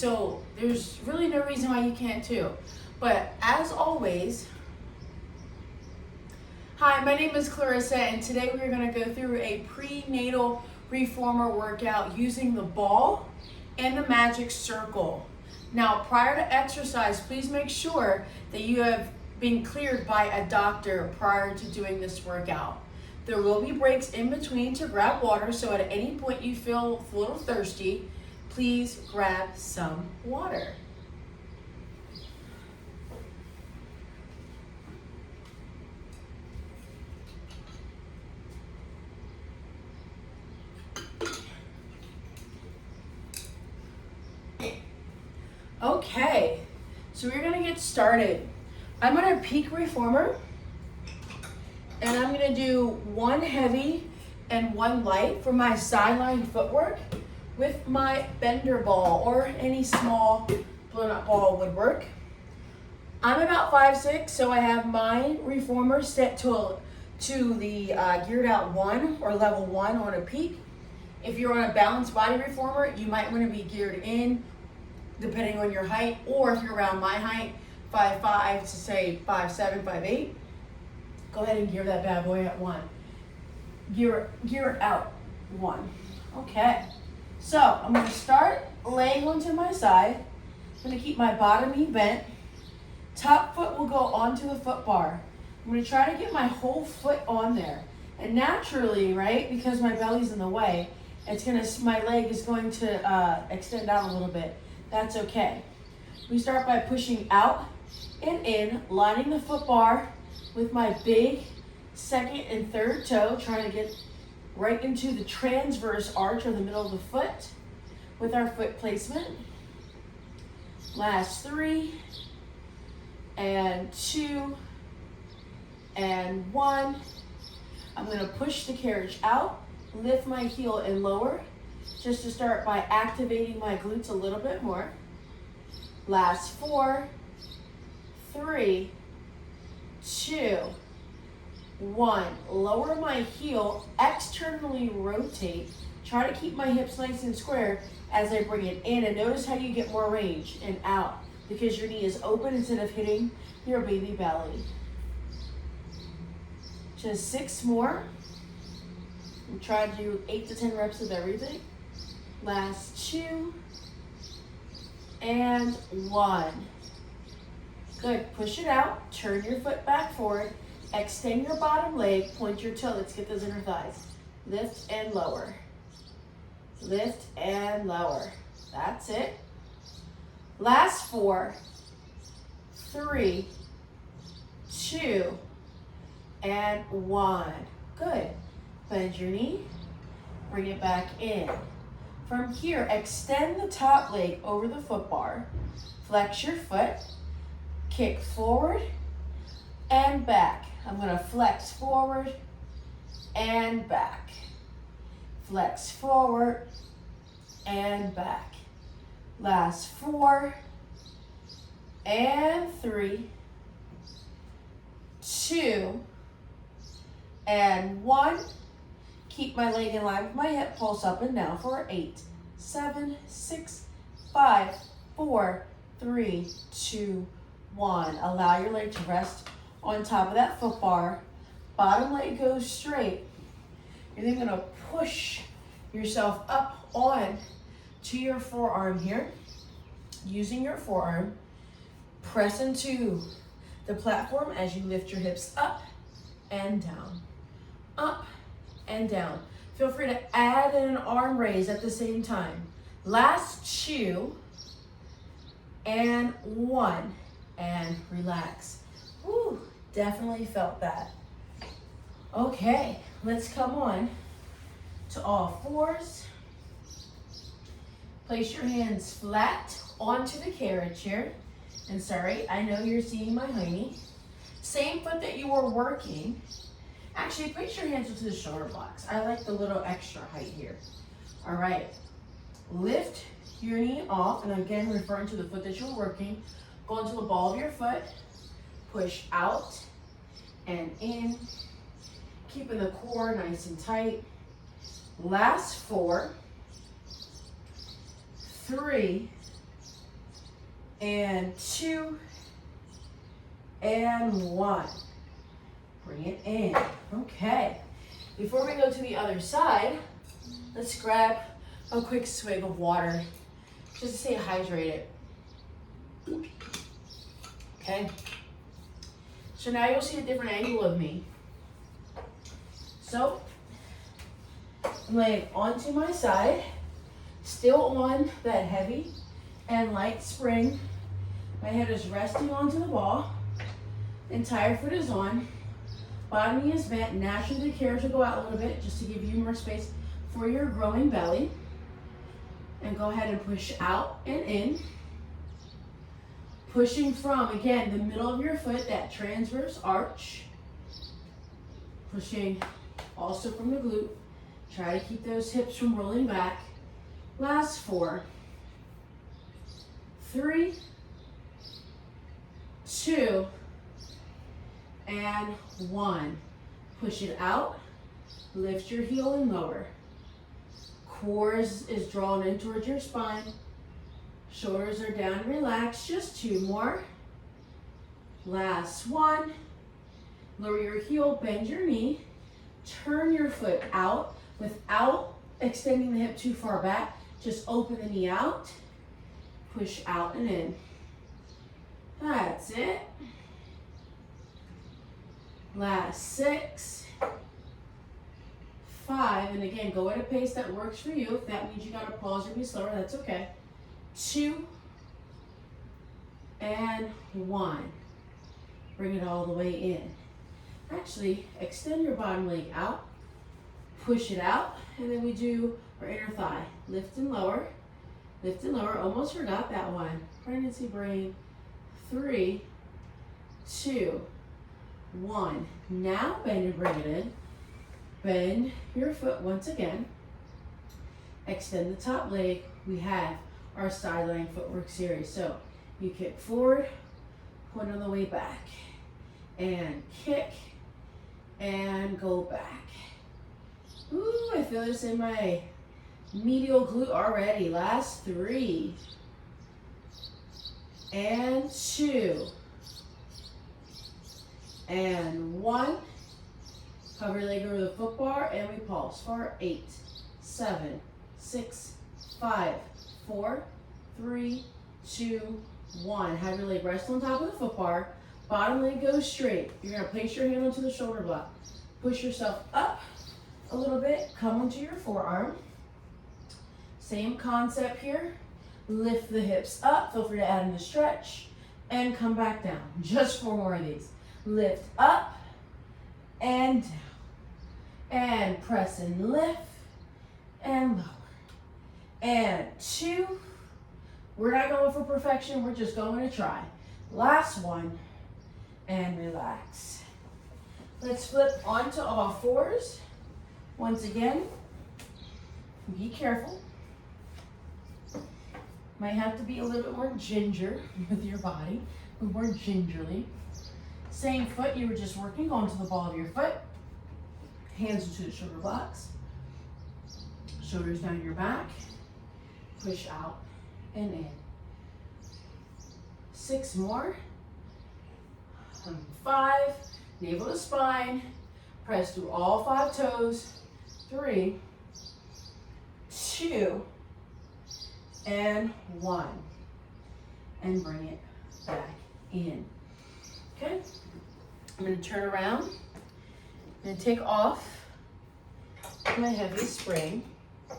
So there's really no reason why you can't too. But as always, hi, my name is Clarissa, and today we're going to go through a prenatal reformer workout using the ball and the magic circle. Now, prior to exercise, please make sure that you have been cleared by a doctor prior to doing this workout. There will be breaks in between to grab water, so at any point you feel a little thirsty, please grab some water. Okay, so we're gonna get started. I'm gonna peak reformer, and I'm gonna do one heavy and one light for my sideline footwork with my bender ball or any small blown up ball would work. I'm about 5'6", so I have my reformer set to the geared out 1 or level 1 on a peak. If you're on a balanced body reformer, you might want to be geared in depending on your height, or if you're around my height, 5'5" to say 5'7", 5'8", go ahead and gear that bad boy at 1. Gear it out 1. Okay. So I'm going to start laying onto my side. I'm going to keep my bottom knee bent. Top foot will go onto the foot bar. I'm going to try to get my whole foot on there. And naturally, right, because my belly's in the way, my leg is going to extend out a little bit. That's okay. We start by pushing out and in, lining the foot bar with my big second and third toe, trying to get right into the transverse arch or the middle of the foot with our foot placement. Last 3 and 2 and 1. I'm going to push the carriage out, lift my heel and lower, just to start by activating my glutes a little bit more. Last 4, 3, 2, 1. Lower my heel, externally rotate. Try to keep my hips nice and square as I bring it in. And notice how you get more range and out because your knee is open instead of hitting your baby belly. Just 6 more. And try to do 8 to 10 reps of everything. Last 2 and 1. Good. Push it out. Turn your foot back forward. Extend your bottom leg, point your toe. Let's get those inner thighs. Lift and lower. Lift and lower. That's it. Last 4, 3, 2, and 1. Good. Bend your knee. Bring it back in. From here, extend the top leg over the foot bar. Flex your foot. Kick forward and back. I'm going to flex forward and back. Flex forward and back. Last 4 and 3, 2 and 1. Keep my leg in line with my hip. Pulse up and down for 8, 7, 6, 5, 4, 3, 2, 1. Allow your leg to rest on top of that foot bar. Bottom leg goes straight. You're then going to push yourself up on to your forearm here. Using your forearm, press into the platform as you lift your hips up and down. Up and down. Feel free to add an arm raise at the same time. Last 2 and 1. And relax. Woo, definitely felt that. Okay, let's come on to all 4s. Place your hands flat onto the carriage here. And sorry, I know you're seeing my hiney. Same foot that you were working. Actually, place your hands into the shoulder blocks. I like the little extra height here. All right, lift your knee off, and again, referring to the foot that you're working. Go into the ball of your foot, push out and in, keeping the core nice and tight. Last 4, 3, and 2, and 1. Bring it in. Okay. Before we go to the other side, let's grab a quick swig of water just to stay hydrated. Okay. So now you'll see a different angle of me. So I'm laying onto my side, still on that heavy and light spring. My head is resting onto the ball. Entire foot is on. Bottom knee is bent. Naturally the carriage will go out a little bit just to give you more space for your growing belly. And go ahead and push out and in. Pushing from, again, the middle of your foot, that transverse arch. Pushing also from the glute. Try to keep those hips from rolling back. Last 4, 3, 2, and 1. Push it out. Lift your heel and lower. Core is drawn in towards your spine. Shoulders are down, relax. Just 2 more. Last 1. Lower your heel, bend your knee. Turn your foot out without extending the hip too far back. Just open the knee out. Push out and in. That's it. Last 6, 5, and again, go at a pace that works for you. If that means you gotta pause or be slower, that's okay. 2, and 1. Bring it all the way in. Actually, extend your bottom leg out, push it out, and then we do our inner thigh. Lift and lower, almost forgot that one. Pregnancy brain, 3, 2, 1. Now bend and bring it in. Bend your foot once again. Extend the top leg. We have our side lying footwork series. So you kick forward, point on the way back, and kick, and go back. Ooh, I feel this in my medial glute already. Last 3, and 2, and 1. Cover your leg over the foot bar, and we pulse for 8, 7, 6, 5, 4, 3, 2, 1. Have your leg rest on top of the foot bar. Bottom leg goes straight. You're gonna place your hand onto the shoulder block. Push yourself up a little bit. Come onto your forearm. Same concept here. Lift the hips up. Feel free to add in the stretch. And come back down. Just 4 more of these. Lift up and down. And press and lift and lower. And 2. We're not going for perfection. We're just going to try. Last 1. And relax. Let's flip onto all 4s. Once again, be careful. Might have to be a little bit more ginger with your body, more gingerly. Same foot, you were just working onto the ball of your foot. Hands into the shoulder blocks. Shoulders down your back. Push out and in. 6 more. 5, navel to spine. Press through all 5 toes. 3, 2, and 1. And bring it back in. Okay? I'm going to turn around. I'm going to take off my heavy spring. I'm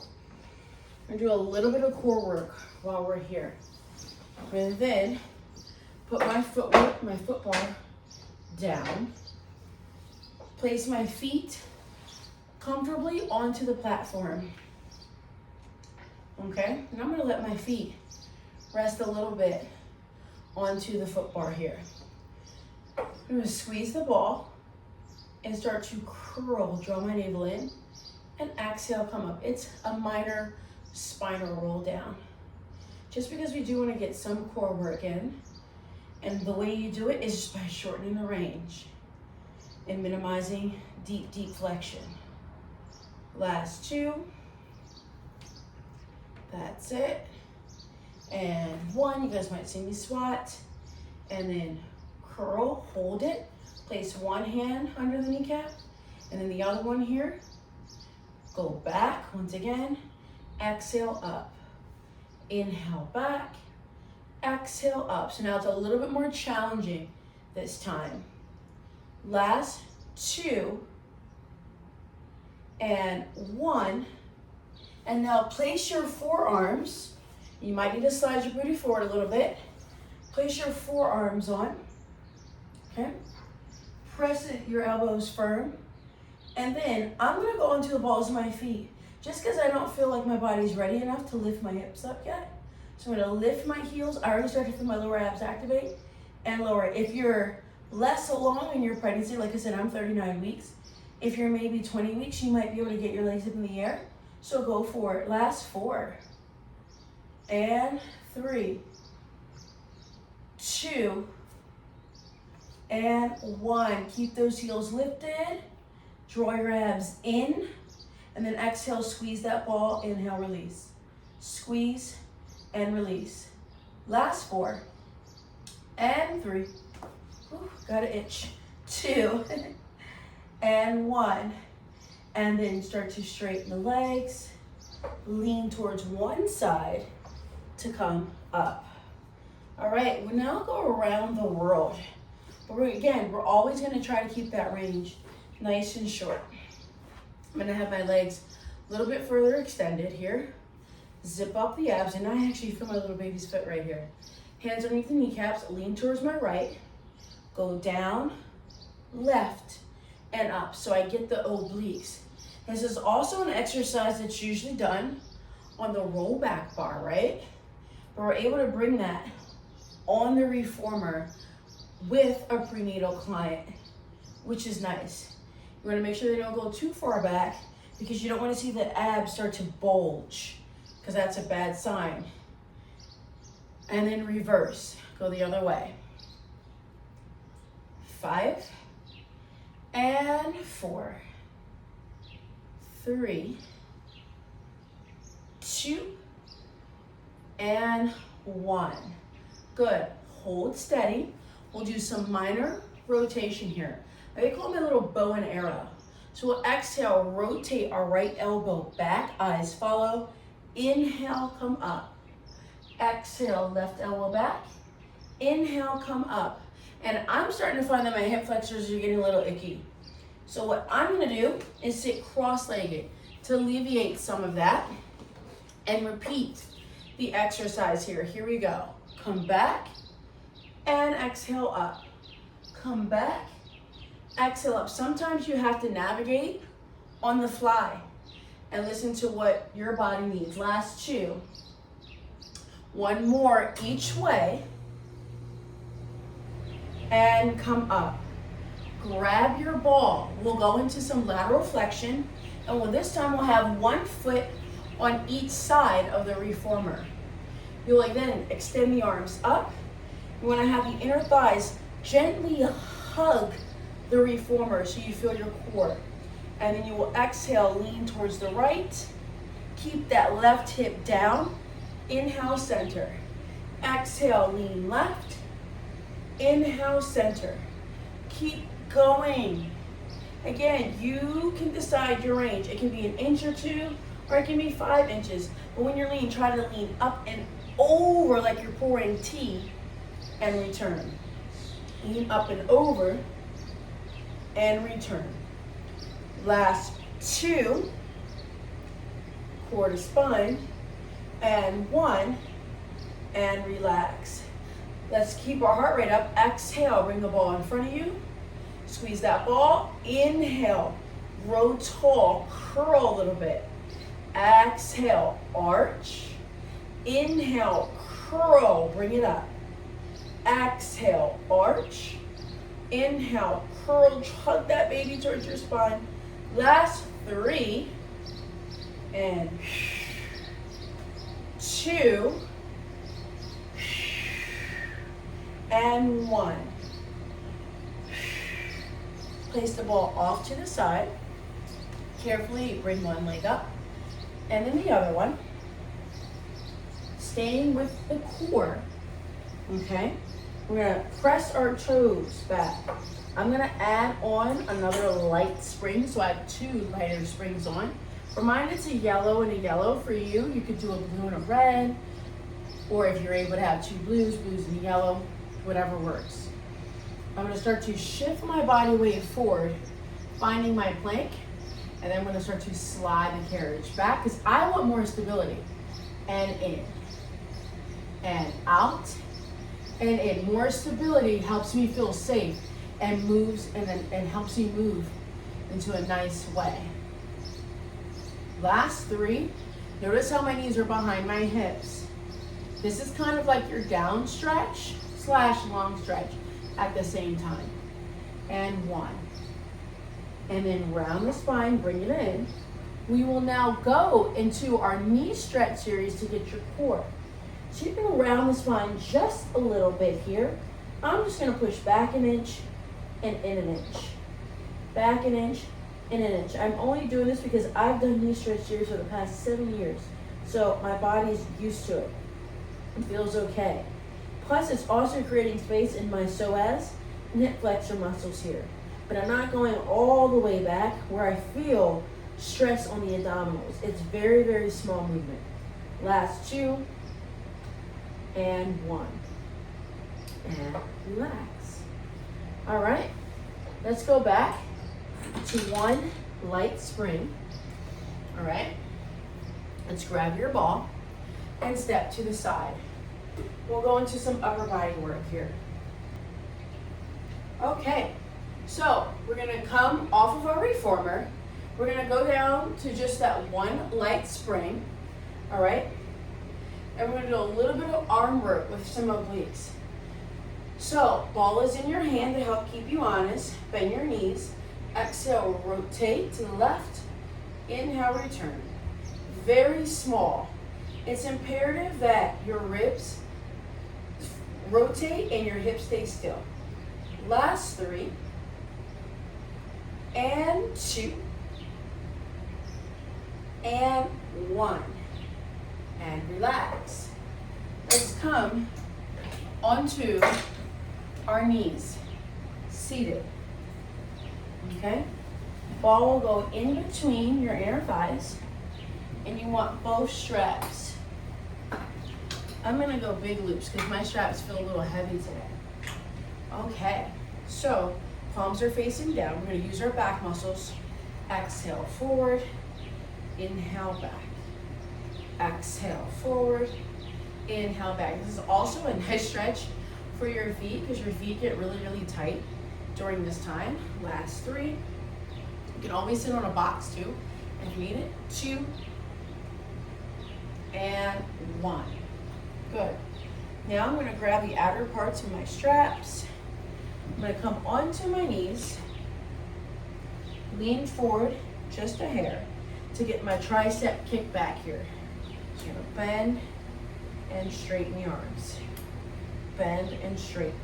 going to do a little bit of core work while we're here. And then put my foot bar down. Place my feet comfortably onto the platform. Okay? And I'm going to let my feet rest a little bit onto the foot bar here. I'm going to squeeze the ball and start to curl, draw my navel in, and exhale, come up. It's a minor spinal roll down. Just because we do want to get some core work in, and the way you do it is just by shortening the range and minimizing deep, deep flexion. Last 2. That's it. and one. You guys might see me squat, and then curl, hold it. Place one hand under the kneecap, and then the other one here. Go back, once again, exhale up. Inhale back, exhale up. So now it's a little bit more challenging this time. Last two, and one. And now place your forearms. You might need to slide your booty forward a little bit. Place your forearms on, okay? Press your elbows firm. And then I'm gonna go into the balls of my feet just because I don't feel like my body's ready enough to lift my hips up yet. So I'm gonna lift my heels. I already started to feel my lower abs activate and lower. If you're less along in your pregnancy, like I said, I'm 39 weeks. If you're maybe 20 weeks, you might be able to get your legs up in the air. So go for it. Last 4 and 3, 2 and 1. Keep those heels lifted. Draw your abs in, and then exhale, squeeze that ball, inhale, release. Squeeze and release. Last 4 and 3. Ooh, got an itch. 2 and 1. And then start to straighten the legs. Lean towards one side to come up. All right, we'll now go around the world. But we're always gonna try to keep that range nice and short. I'm gonna have my legs a little bit further extended here. Zip up the abs, and I actually feel my little baby's foot right here. Hands underneath the kneecaps, lean towards my right. Go down, left, and up, so I get the obliques. This is also an exercise that's usually done on the roll back bar, right? But we're able to bring that on the reformer with a prenatal client, which is nice. You wanna make sure they don't go too far back because you don't wanna see the abs start to bulge because that's a bad sign. And then reverse, go the other way. 5 and 4, 3, 2, and 1. Good, hold steady. We'll do some minor rotation here. I call them a little bow and arrow. So we'll exhale, rotate our right elbow back, eyes follow. Inhale, come up. Exhale, left elbow back. Inhale, come up. And I'm starting to find that my hip flexors are getting a little icky. So what I'm gonna do is sit cross-legged to alleviate some of that and repeat the exercise here. Here we go. Come back and exhale up. Come back, exhale up. Sometimes you have to navigate on the fly and listen to what your body needs. Last 2. 1 more each way. And come up. Grab your ball. We'll go into some lateral flexion. And this time we'll have 1 foot on each side of the reformer. You'll then extend the arms up. You want to have the inner thighs gently hug the reformer so you feel your core. And then you will exhale, lean towards the right. Keep that left hip down. Inhale, center. Exhale, lean left. Inhale, center. Keep going. Again, you can decide your range. It can be 1 inch or 2, or it can be 5 inches. But when you're lean, try to lean up and over like you're pouring tea and return. Lean up and over and return. Last 2, core to spine, and 1, and relax. Let's keep our heart rate up. Exhale, bring the ball in front of you. Squeeze that ball. Inhale, grow tall, curl a little bit. Exhale, arch. Inhale, curl, bring it up. Exhale, arch. Inhale, curl, hug that baby towards your spine. Last 3, and 2, and 1. Place the ball off to the side. Carefully bring one leg up, and then the other one. staying with the core, okay? We're gonna press our toes back. I'm gonna add on another light spring, so I have 2 lighter springs on. For mine, it's a yellow and a yellow. For you, you could do a blue and a red, or if you're able to have 2 blues, blues and yellow, whatever works. I'm gonna start to shift my body weight forward, finding my plank, and then I'm gonna start to slide the carriage back because I want more stability. And in, and out, and in. More stability helps me feel safe and moves and helps me move into a nice way. Last 3, notice how my knees are behind my hips. This is kind of like your down stretch / long stretch at the same time. And 1. And then round the spine, bring it in. We will now go into our knee stretch series to get your core. So you can round the spine just a little bit here. I'm just gonna push back an inch and in an inch. Back an inch and an inch. I'm only doing this because I've done knee stretch series for the past 7 years. So my body's used to it. It feels okay. Plus it's also creating space in my psoas and hip flexor muscles here. But I'm not going all the way back where I feel stress on the abdominals. It's very, very small movement. Last 2, and 1. And relax. All right, let's go back to 1 light spring. All right, let's grab your ball and step to the side. We'll go into some upper body work here. Okay, so we're gonna come off of our reformer. We're gonna go down to just that 1 light spring, all right? And we're gonna do a little bit of arm work with some obliques. So, ball is in your hand to help keep you honest. Bend your knees. Exhale, rotate to the left. Inhale, return. Very small. It's imperative that your ribs rotate and your hips stay still. Last 3. And 2. And 1. And relax. Let's come onto our knees, seated. Okay? Ball will go in between your inner thighs, and you want both straps. I'm gonna go big loops because my straps feel a little heavy today. Okay, so palms are facing down. We're gonna use our back muscles. Exhale, forward. Inhale, back. Exhale, forward. Inhale, back. This is also a nice stretch for your feet because your feet get really, really tight during this time. Last 3. You can always sit on a box too if you need it. 2. And 1. Good. Now I'm gonna grab the outer parts of my straps. I'm gonna come onto my knees, lean forward just a hair to get my tricep kick back here. So I'm gonna bend and straighten the arms. Bend and straighten.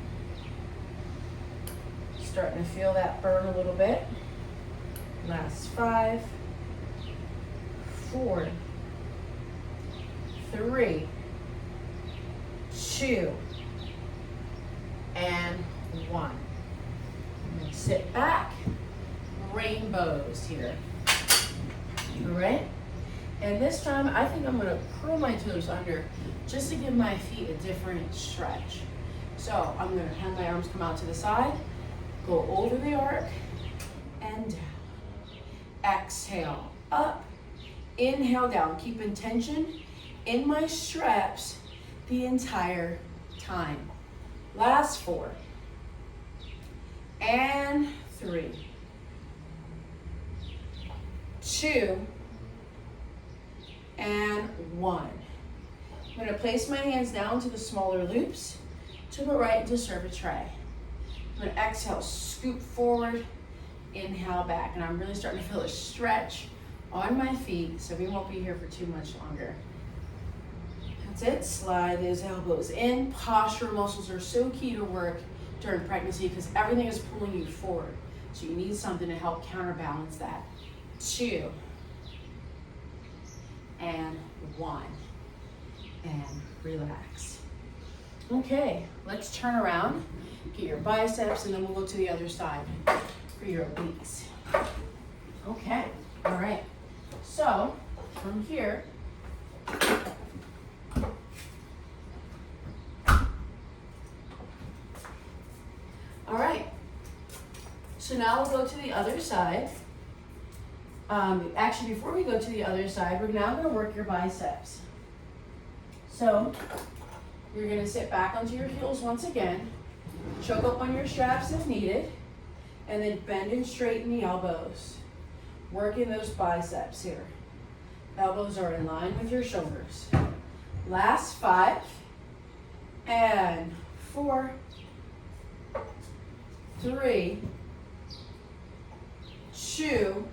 Starting to feel that burn a little bit. Last 5, 4, 3, 2, and 1. And then sit back. Rainbows here. All right? And this time, I think I'm gonna curl my toes under just to give my feet a different stretch. So I'm gonna have my arms come out to the side, go over the arc, and down. Exhale, up. Inhale, down. Keep tension in my straps the entire time. Last 4. And 3. 2. And 1. I'm going to place my hands down to the smaller loops to the right to serve a tray. I'm going to exhale, scoop forward, inhale back. And I'm really starting to feel a stretch on my feet, so we won't be here for too much longer. That's it. Slide those elbows in. Posture muscles are so key to work during pregnancy because everything is pulling you forward. So you need something to help counterbalance that. 2. And 1. And relax. Okay, let's turn around, get your biceps, and then we'll go to the other side for your obliques. Okay, all right. So from here, all right. So now we'll go to the other side. Actually, before we go to the other side, we're now going to work your biceps. So you're going to sit back onto your heels once again, choke up on your straps if needed, and then bend and straighten the elbows. Working those biceps here. Elbows are in line with your shoulders. Last 5, and 4, 3, 2,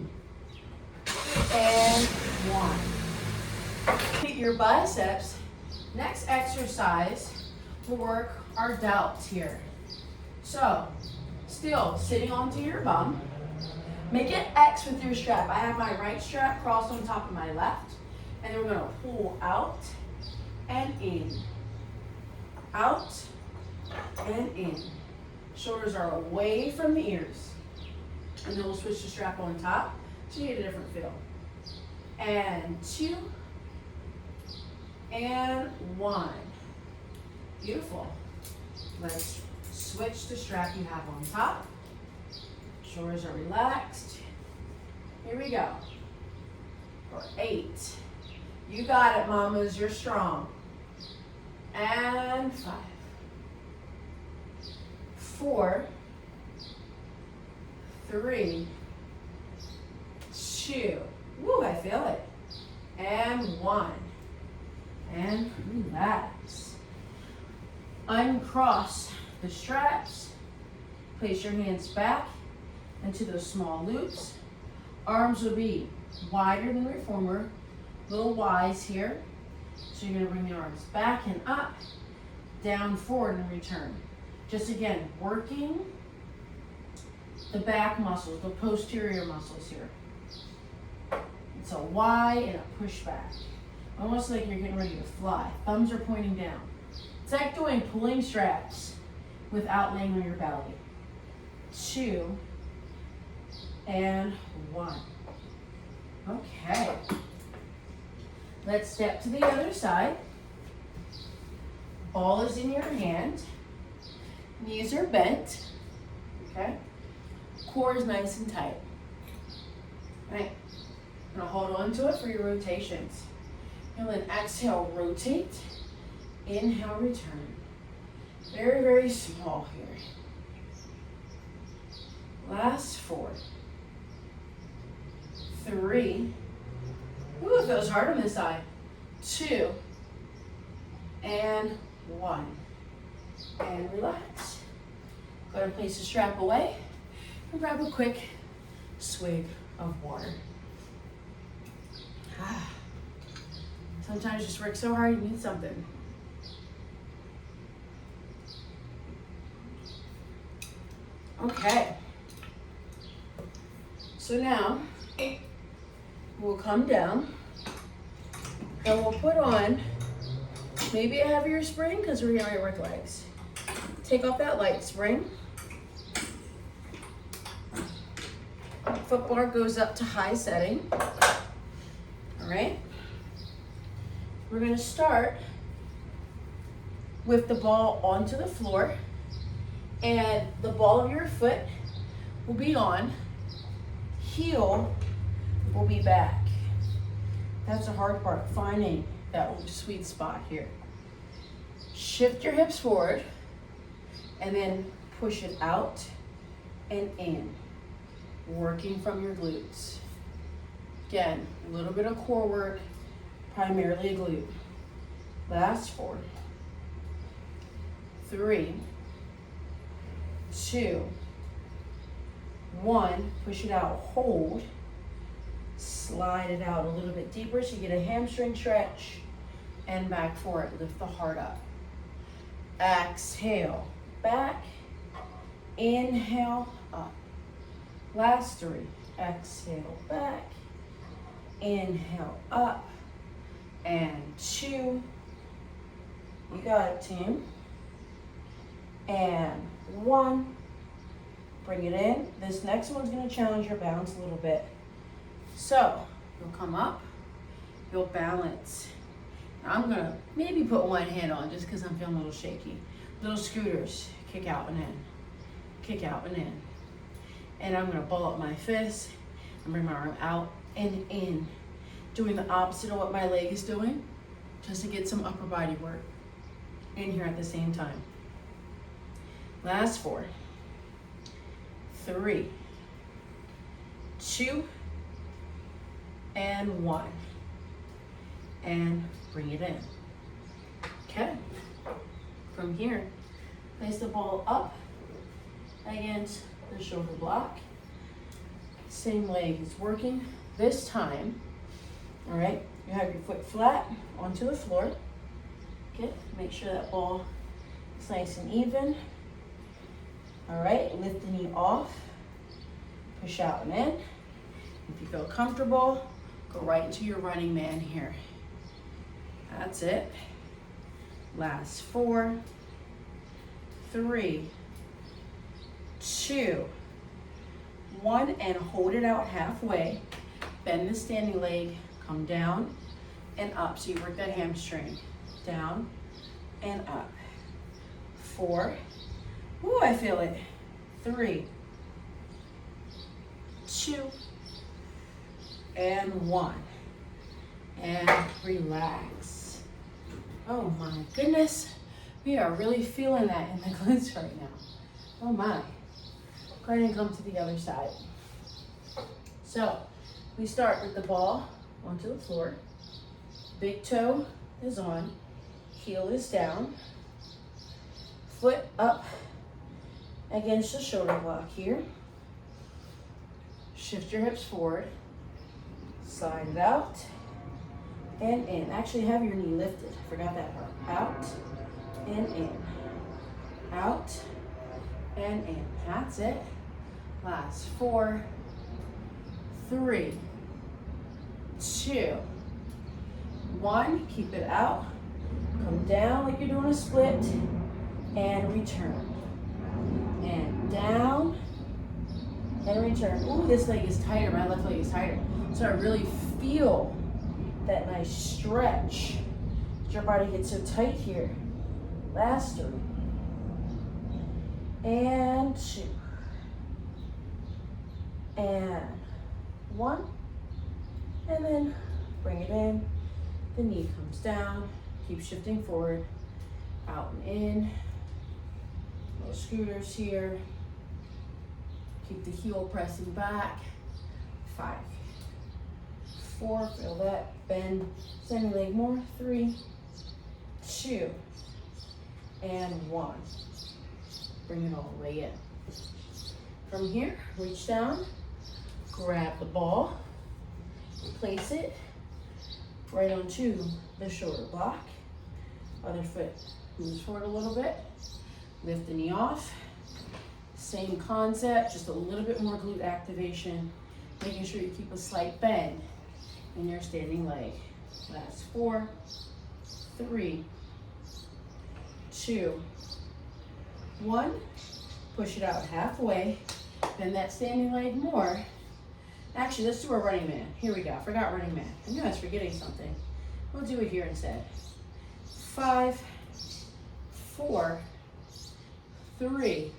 and 1. Hit your biceps. Next exercise will work our delts here. So, still sitting onto your bum. Make an X with your strap. I have my right strap crossed on top of my left, and then we're going to pull out and in. Out and in. Shoulders are away from the ears. And then we'll switch the strap on top so you get a different feel. And 2, and 1. Beautiful. Let's switch the strap you have on top. Shoulders are relaxed. Here we go. For 8. You got it, mamas. You're strong. And 5. 4, 3, 2. Woo, I feel it. And 1. And relax. Uncross the straps. Place your hands back into those small loops. Arms will be wider than reformer. Little Y's here. So you're going to bring the arms back and up, down, forward, and return. Just again, working the back muscles, the posterior muscles here. It's a Y and a push back. Almost like you're getting ready to fly. Thumbs are pointing down. It's like doing pulling straps without laying on your belly. 2, and 1. Okay. Let's step to the other side. Ball is in your hand. Knees are bent. Okay. Core is nice and tight. All right. I'm going to hold on to it for your rotations. And then exhale, rotate. Inhale, return. Very, very small here. Last 4, 3. Ooh, it feels hard on this side. 2, and 1. And relax. Go ahead and place the strap away and grab a quick swig of water. Sometimes you just work so hard you need something. Okay. So now we'll come down and we'll put on maybe a heavier spring because we're going to work legs. Take off that light spring. Foot bar goes up to high setting. All right. We're going to start with the ball onto the floor, and the ball of your foot will be on. Heel will be back. That's the hard part, finding that sweet spot here. Shift your hips forward and then push it out and in, working from your glutes. Again, a little bit of core work, primarily a glute. Last 4, 3, 2, 1, push it out, hold, slide it out a little bit deeper so you get a hamstring stretch, and back for it, lift the heart up. Exhale, back, inhale, up. Last 3, exhale, back, inhale, up, and 2, You got it, team. And 1. Bring it in. This next one's gonna challenge your balance a little bit. So, you'll come up, you'll balance. I'm gonna maybe put one hand on just because I'm feeling a little shaky. Little scooters, kick out and in, kick out and in. And I'm gonna ball up my fist and bring my arm out and in. Doing the opposite of what my leg is doing, just to get some upper body work in here at the same time. Last 4, 3, 2, and 1. And bring it in. Okay. From here, place the ball up against the shoulder block. Same leg is working. This time, all right, you have your foot flat onto the floor. Okay, make sure that ball is nice and even. All right, lift the knee off, push out and in. If you feel comfortable, go right into your running man here. That's it. Last 4, 3, 2, 1, and hold it out halfway. Bend the standing leg, come down and up. So you work that hamstring. Down and up. 4. Ooh, I feel it. 3, 2, and 1. And relax. Oh my goodness. We are really feeling that in the glutes right now. Oh my. Go ahead and come to the other side. So we start with the ball onto the floor. Big toe is on. Heel is down. Foot up against the shoulder block here. Shift your hips forward. Slide it out and in. Actually have your knee lifted. Forgot that part. Out and in. Out and in. That's it. Last 4, 3, 2, 1. Keep it out. Come down like you're doing a split and return. And down and return. Ooh, this leg is tighter. My left leg is tighter. So I really feel that nice stretch. Your body gets so tight here. Last 3. And 2. And 1. And then bring it in. The knee comes down. Keep shifting forward. Out and in. Little scooters here. Keep the heel pressing back. 5, 4, feel that. Bend, standing leg more. 3, 2, and 1. Bring it all the way in. From here, reach down, grab the ball, place it right onto the shoulder block. Other foot moves forward a little bit. Lift the knee off. Same concept, just a little bit more glute activation. Making sure you keep a slight bend in your standing leg. Last 4, 3, 2, 1. Push it out halfway. Bend that standing leg more. Actually, let's do a running man. Here we go. I forgot running man. I knew I was forgetting something. We'll do it here instead. 5, 4, 3,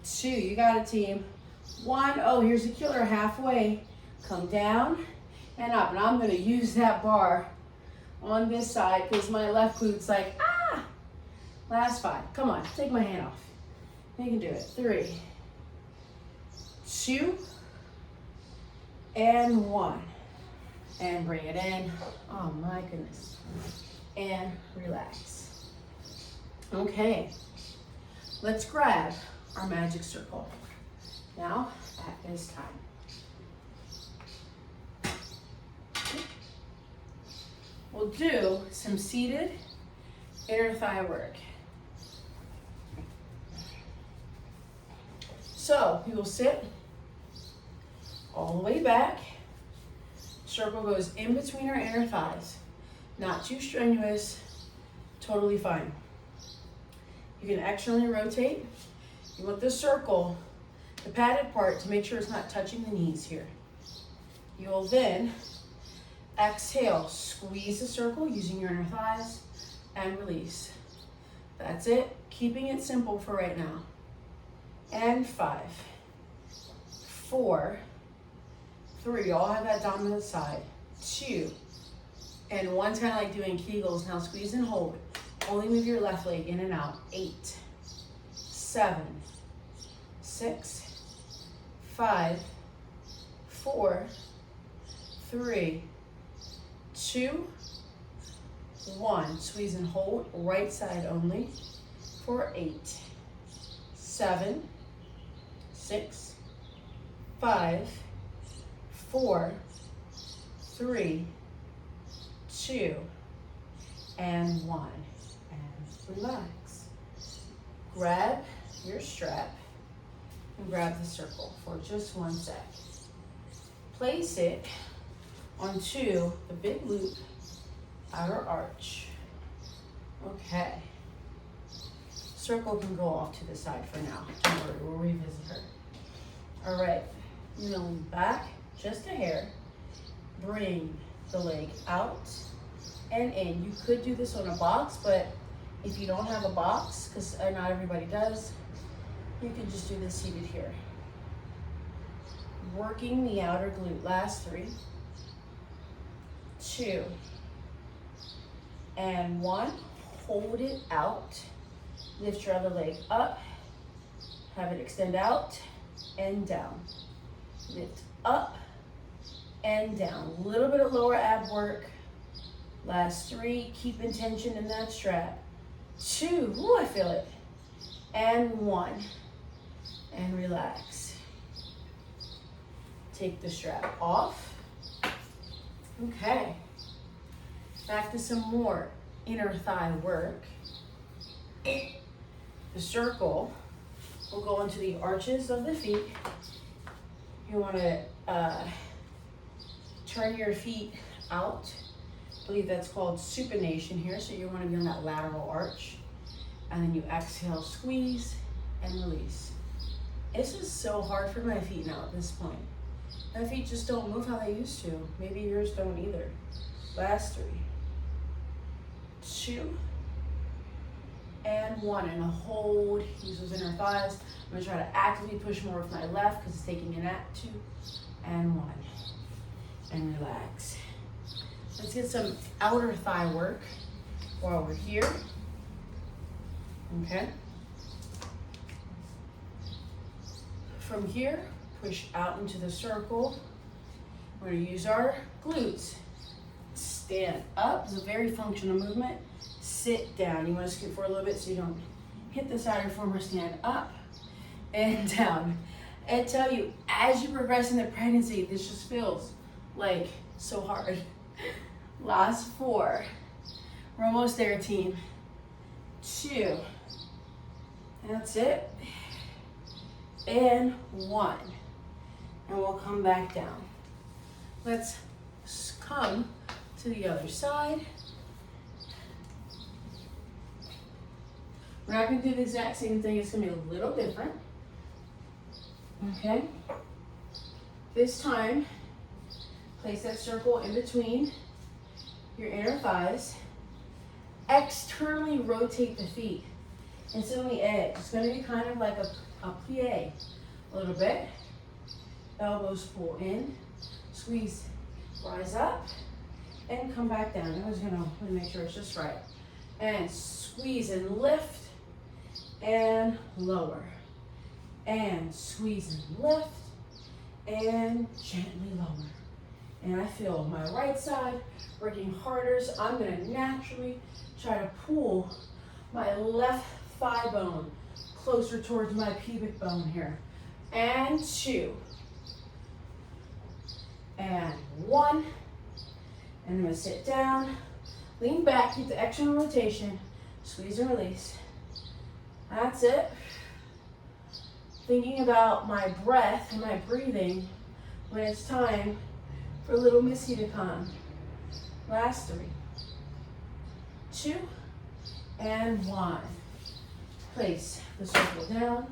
2. You got it, team. 1. Oh, here's a killer halfway. Come down and up. And I'm going to use that bar on this side because my left glute's like, ah! Last 5. Come on, take my hand off. You can do it. 3, 2, and 1. And bring it in. Oh my goodness. And relax. Okay. Let's grab our magic circle. Now, at this time. We'll do some seated inner thigh work. So you will sit all the way back. Circle goes in between our inner thighs. Not too strenuous. Totally fine. You can externally rotate. You want the circle, the padded part, to make sure it's not touching the knees here. You will then exhale, squeeze the circle using your inner thighs, and release. That's it. Keeping it simple for right now. And 5, 4, 3. All have that dominant side. 2, and 1. Kind of like doing Kegels. Now squeeze and hold. Only move your left leg in and out. 8, 7, 6, 5, 4, 3, 2, 1. Squeeze and hold. Right side only. For 8, 7, 6, 5, 4, 3, 2, and 1. And relax. Grab your strap and grab the circle for just 1 sec. Place it onto the big loop, outer arch. Okay. Circle can go off to the side for now. Don't worry, we'll revisit her. All right, you're gonna lean back just a hair. Bring the leg out and in. You could do this on a box, but if you don't have a box, because not everybody does, you can just do this seated here. Working the outer glute. Last 3, 2, and 1. Hold it out. Lift your other leg up. Have it extend out and down. Lift up and down. A little bit of lower ab work. Last 3. Keep intention in that strap. 2. Ooh, I feel it. And 1. And relax. Take the strap off. Okay. Back to some more inner thigh work. The circle will go into the arches of the feet. You want to turn your feet out. I believe that's called supination here. So you want to be on that lateral arch. And then you exhale, squeeze, and release. This is so hard for my feet now at this point. My feet just don't move how they used to. Maybe yours don't either. Last 3, 2, and 1. And a hold. Use those inner thighs. I'm going to try to actively push more with my left because it's taking a nap. 2, and 1. And relax. Let's get some outer thigh work while we're here. Okay. From here, push out into the circle. We're going to use our glutes. Stand up. It's a very functional movement. Sit down. You want to scoot forward a little bit so you don't hit the side of your former. Stand up and down. And tell you, as you progress in the pregnancy, this just feels like so hard. Last 4. We're almost there, team. 2. That's it. And 1. And we'll come back down. Let's come to the other side. We're not going to do the exact same thing. It's going to be a little different. Okay. This time, place that circle in between your inner thighs. Externally rotate the feet. And sit on the edge. It's going to be kind of like a plie. A little bit. Elbows pull in. Squeeze. Rise up. And come back down. I'm just going to make sure it's just right. And squeeze and lift. And lower. And squeeze and lift. And gently lower. And I feel my right side working harder. So I'm going to naturally try to pull my left thigh bone closer towards my pubic bone here. And 2. And 1. And I'm going to sit down. Lean back. Keep the external rotation. Squeeze and release. That's it. Thinking about my breath and my breathing when it's time for little Missy to come. Last 3, 2, and 1. Place the circle down,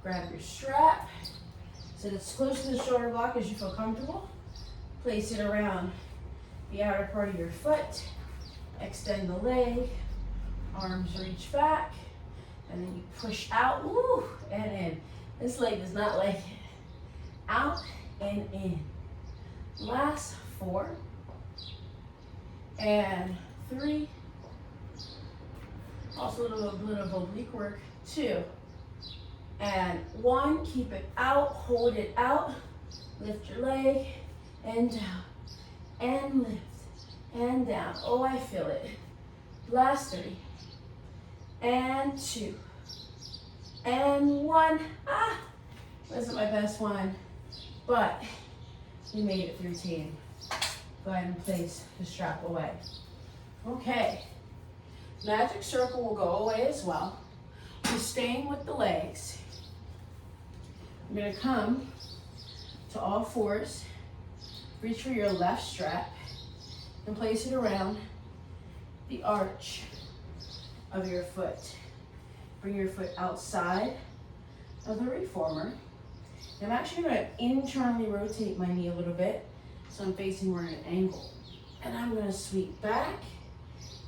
grab your strap, sit as close to the shoulder block as you feel comfortable. Place it around the outer part of your foot, extend the leg, arms reach back, and then you push out, woo, and in. This leg does not like it. Out and in. Last 4, and 3. Also a little bit of oblique work. 2, and 1. Keep it out, hold it out. Lift your leg, and down, and lift, and down. Oh, I feel it. Last 3, and 2, and 1. Ah, wasn't my best one, but we made it through, team. Go ahead and place the strap away. Okay, magic circle will go away as well. We're staying with the legs. I'm gonna come to all 4s, reach for your left strap, and place it around the arch of your foot. Bring your foot outside of the reformer. And I'm actually gonna internally rotate my knee a little bit so I'm facing more at an angle. And I'm gonna sweep back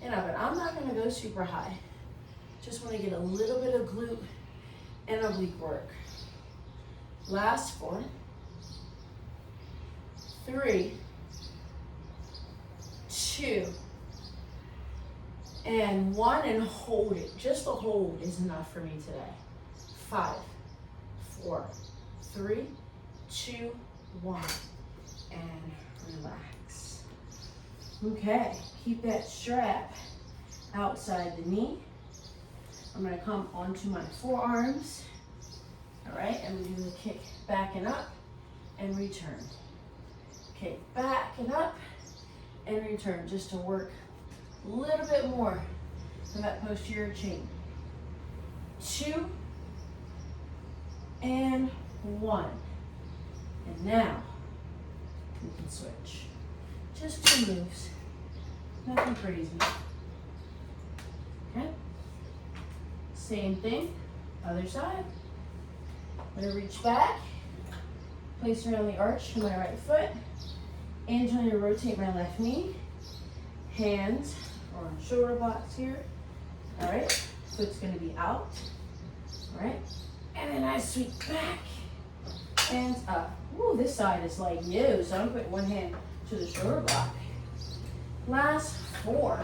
and up. And I'm not gonna go super high. Just wanna get a little bit of glute and oblique work. Last 4, 3, 2, and 1, and hold it. Just the hold is enough for me today. 5, 4, 3, 2, 1, and relax. Okay, keep that strap outside the knee. I'm gonna come onto my forearms. All right, and we do the kick back and up and return. Kick back and up and return, just to work a little bit more of that posterior chain. 2, and 1. And now we can switch. Just 2 moves, nothing crazy. Okay, same thing, other side. I'm gonna reach back, place around the arch of my right foot, internally rotate my left knee, hands are on shoulder blocks here. All right, foot's gonna be out. All right, and then I sweep back and up. Ooh, this side is like new, so I'm putting one hand to the shoulder block. Last 4,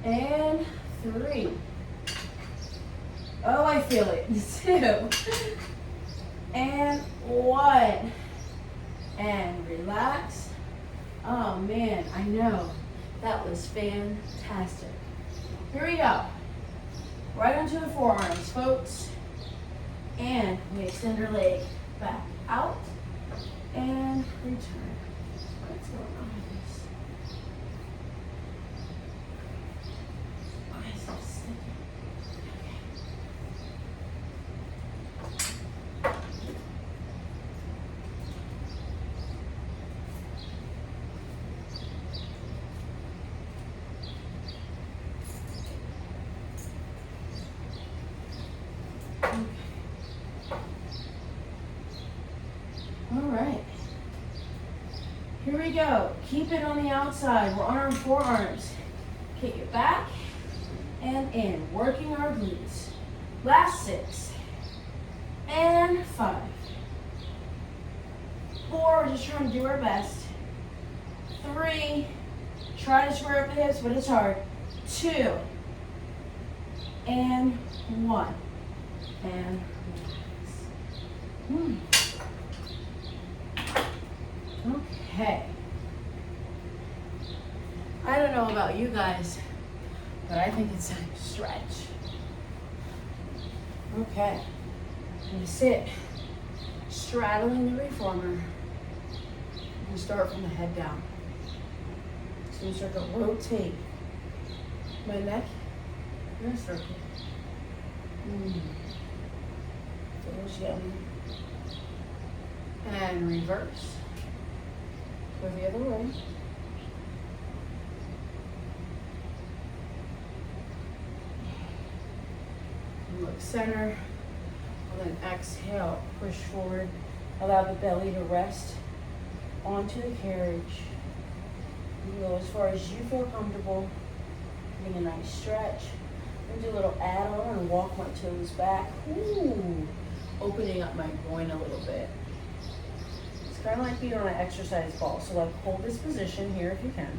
and 3. Oh, I feel it. 2, and 1, and relax. Oh man, I know. That was fantastic. Here we go. Right onto the forearms, folks. And we extend our leg back out and return. What's going on with this? Why is this sticking? All right, here we go. Keep it on the outside. We're on our forearms. Kick it back and in, working our glutes. Last 6, and 5, 4, we're just trying to do our best. 3, try to square up the hips, but it's hard. 2, and 1, and relax. Okay. I don't know about you guys, but I think it's time to stretch. Okay. I'm gonna sit, straddling the reformer. I'm gonna start from the head down. So you start to rotate my neck in a circle. Feels yummy. And reverse. Go the other way. pelvic center. And then exhale, push forward. Allow the belly to rest onto the carriage. You can go as far as you feel comfortable. Getting a nice stretch. I'm gonna do a little add-on and walk my toes back. Ooh, opening up my groin a little bit. It's kind of like being on an exercise ball. So like hold this position here if you can.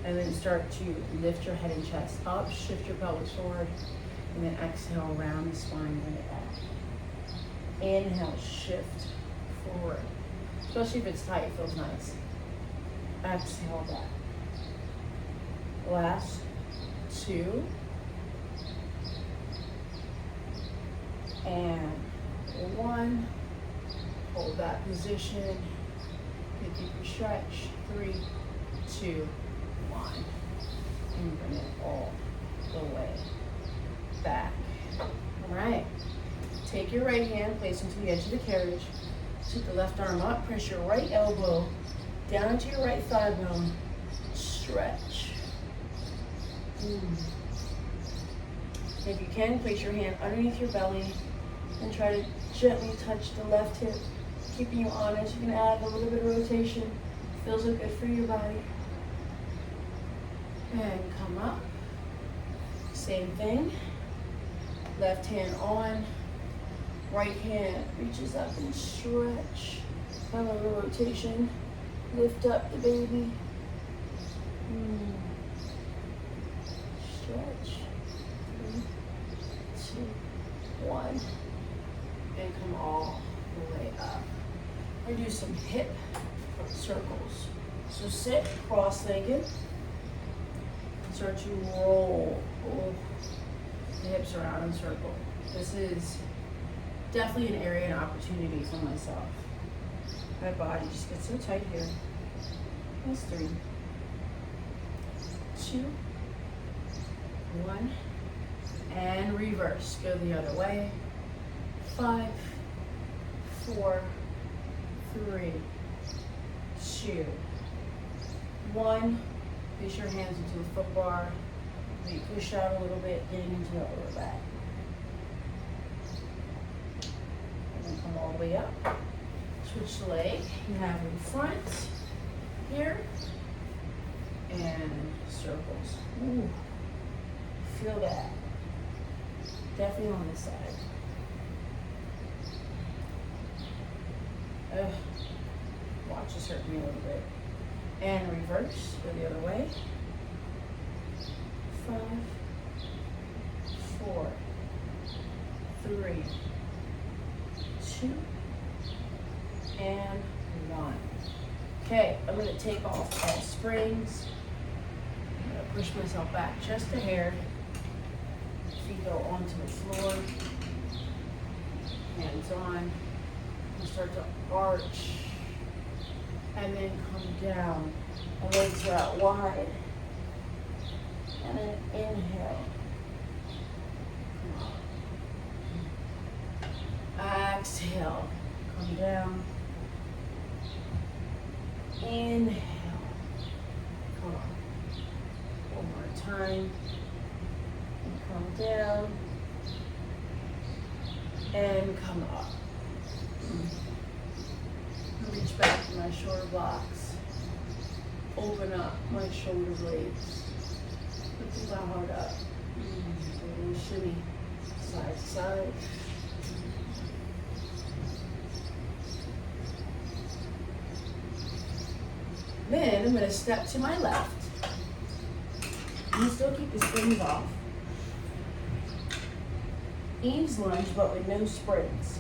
And then start to lift your head and chest up, shift your pelvis forward, and then exhale, round the spine, bring it back. Inhale, shift forward. Especially if it's tight, it feels nice. Exhale back. Last 2. And 1. Hold that position. Get deeper stretch. 3, 2, 1. And bring it all the way back. All right. Take your right hand, place into the edge of the carriage. Take the left arm up, press your right elbow down to your right thigh bone. Stretch. If you can, place your hand underneath your belly and try to gently touch the left hip, keeping you honest. You can add a little bit of rotation. Feels so good for your body. And come up. Same thing. Left hand on. Right hand reaches up and stretch. Have a little rotation. Lift up the baby. Stretch. 3, 2, 1. And come all the way up. I do some hip circles. So sit cross-legged. Start to roll the hips around in a circle. This is definitely an area and opportunity for myself. My body just gets so tight here. That's 3, 2, 1, and reverse. Go the other way. 5, 4, 3, 2, 1. Place your hands into the foot bar. Maybe push out a little bit, getting into the lower back. And then come all the way up. Switch the leg. You have in front here. And circles. Ooh. Feel that. Definitely on this side. Watch this hurt me a little bit. And reverse, go the other way. 5, 4, 3, 2, and 1. Okay, I'm going to take off all springs. I'm going to push myself back just a hair. Feet go onto the floor. Hands on. And start to arch. And then come down. The legs are out wide. And then inhale. Exhale. Come down. Inhale. Come on. One more time. And come down. And come up. Reach back to my shoulder blocks. Open up my shoulder blades. Lift my heart up. A little shimmy. Side to side. Then I'm going to step to my left. And still keep the springs off. Eaves lunge, but with no springs.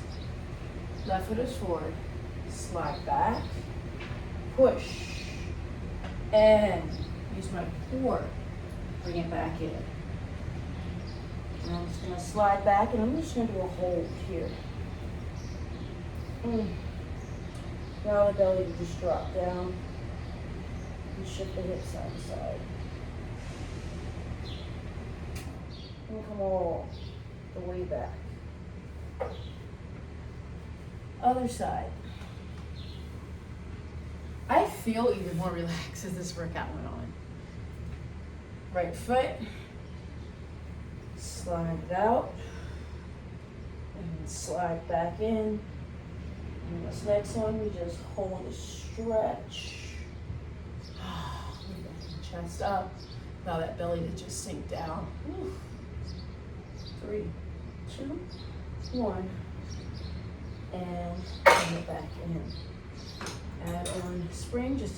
Left foot is forward. Slide back, push, and use my core, bring it back in. And I'm just going to slide back, and I'm just going to do a hold here. Allow the belly to just drop down and shift the hips side to side. And come all the way back. Other side. I feel even more relaxed as this workout went on. Right foot, slide it out, And slide back in. And this next one, we just hold a stretch. Chest up. Allow that belly to just sink down. 3, 2, 1. And bring it back in. Add on spring, just